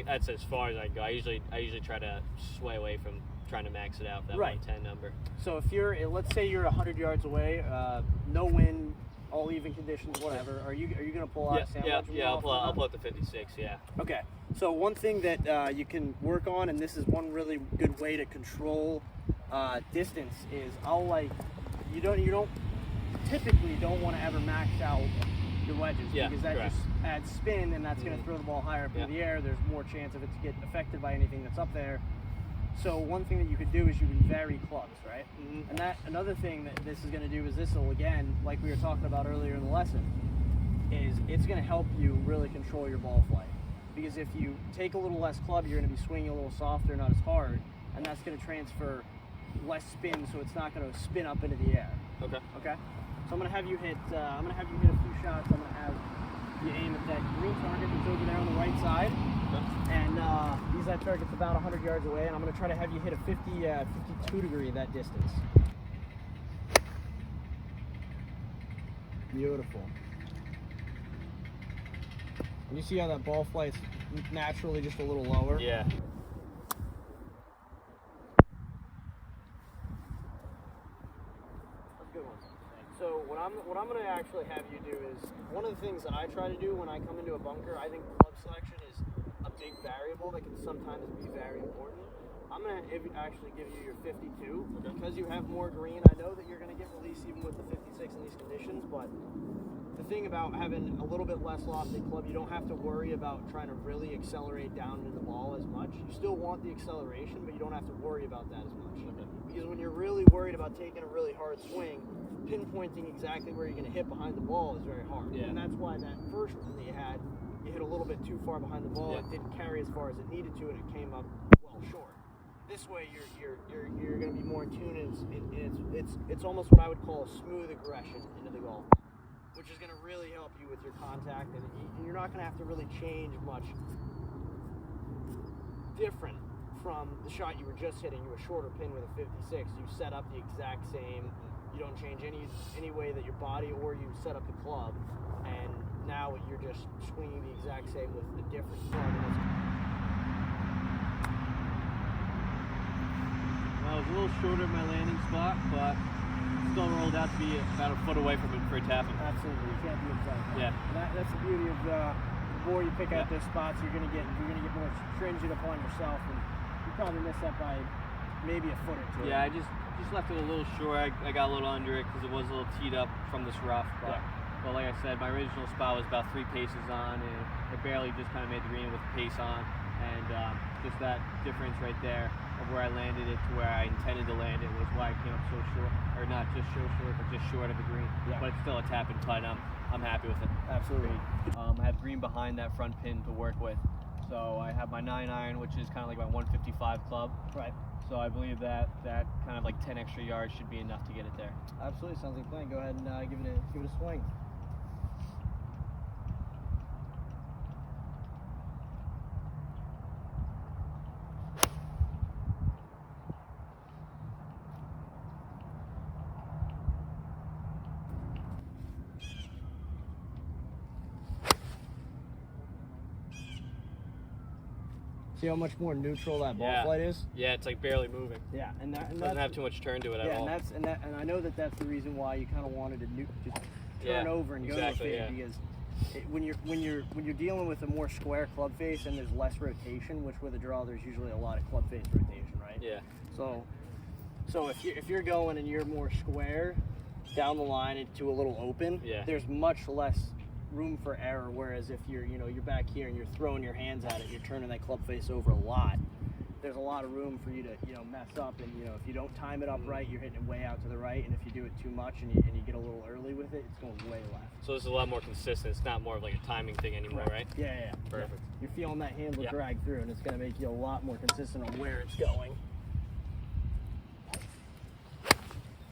that's as far as I go. I usually try to sway away from trying to max it out for that 110 number. So if you're, let's say you're 100 yards away, no wind, all even conditions, whatever. Are you gonna pull out a sandwich? Yeah. I'll pull out the 56. Yeah. Okay. So one thing that you can work on, and this is one really good way to control distance, is you don't typically don't want to ever max out your wedges because that just adds spin, and that's going to throw the ball higher up in the air. There's more chance of it to get affected by anything that's up there. So one thing that you could do is you can vary clubs, right? And another thing that this is going to do is this will, again, like we were talking about earlier in the lesson, is it's going to help you really control your ball flight. Because if you take a little less club, you're going to be swinging a little softer, not as hard, and that's going to transfer less spin, so it's not going to spin up into the air. Okay. Okay. So I'm going to have you hit. I'm going to have you hit a few shots. I'm going to have you aim at that green target that's over there on the right side, and that target's about 100 yards away, and I'm going to try to have you hit a 52 degree at that distance. Beautiful. And you see how that ball flight's naturally just a little lower? Yeah. That's a good one. So what I'm going to actually have you do is, one of the things that I try to do when I come into a bunker, I think club selection is a big variable that can sometimes be very important. I'm going to actually give you your 52 because you have more green. I know that you're going to get release even with the 56 in these conditions, but the thing about having a little bit less lofted club, you don't have to worry about trying to really accelerate down into the ball as much. You still want the acceleration, but you don't have to worry about that as much. Because when you're really worried about taking a really hard swing, pinpointing exactly where you're going to hit behind the ball is very hard. And that's why that first one that you had, you hit a little bit too far behind the ball. It didn't carry as far as it needed to, and it came up well short. This way, you're going to be more in tune, and it's almost what I would call a smooth aggression into the golf, which is going to really help you with your contact, and you're not going to have to really change much different from the shot you were just hitting. You were shorter pin with a 56. You set up the exact same. You don't change any way that your body or you set up the club, and now you're just swinging the exact same with a different club. I was a little shorter at my landing spot, but still rolled out to be about a foot away from it for it to happen. Absolutely, you can't be upset. Yeah. That's the beauty of the more you pick out those spots, you're gonna get more stringent upon yourself, and you probably miss that by maybe a foot or two. Yeah, I just left it a little short. I got a little under it because it was a little teed up from this rough. But like I said, my original spot was about 3 paces on, and it barely just kind of made the green with the pace on, and just that difference right there of where I landed it to where I intended to land it was why I came up so short, or not just so short, but just short of the green. But it's still a tap and putt. I'm happy with it. Absolutely. I have green behind that front pin to work with, so I have my 9-iron, which is kind of like my 155 club. Right. So I believe that kind of like 10 extra yards should be enough to get it there. Absolutely, sounds like a plan. Go ahead and give it a swing. See how much more neutral that ball flight is? Yeah, it's like barely moving. Yeah, and that doesn't have too much turn to it at all. And I know that's the reason why you kind of wanted to just turn over and go to the fade, because when you're dealing with a more square club face and there's less rotation, which with a draw there's usually a lot of club face rotation, right? Yeah. So if you're going and you're more square down the line into a little open, there's much less room for error, whereas if you're back here and you're throwing your hands at it, you're turning that club face over a lot, there's a lot of room for you to mess up, and if you don't time it up right, you're hitting it way out to the right, and if you do it too much and you get a little early with it, it's going way left. So this is a lot more consistent. It's not more of like a timing thing anymore, right? Yeah. Perfect. You're feeling that handle drag through, and it's going to make you a lot more consistent on where it's going.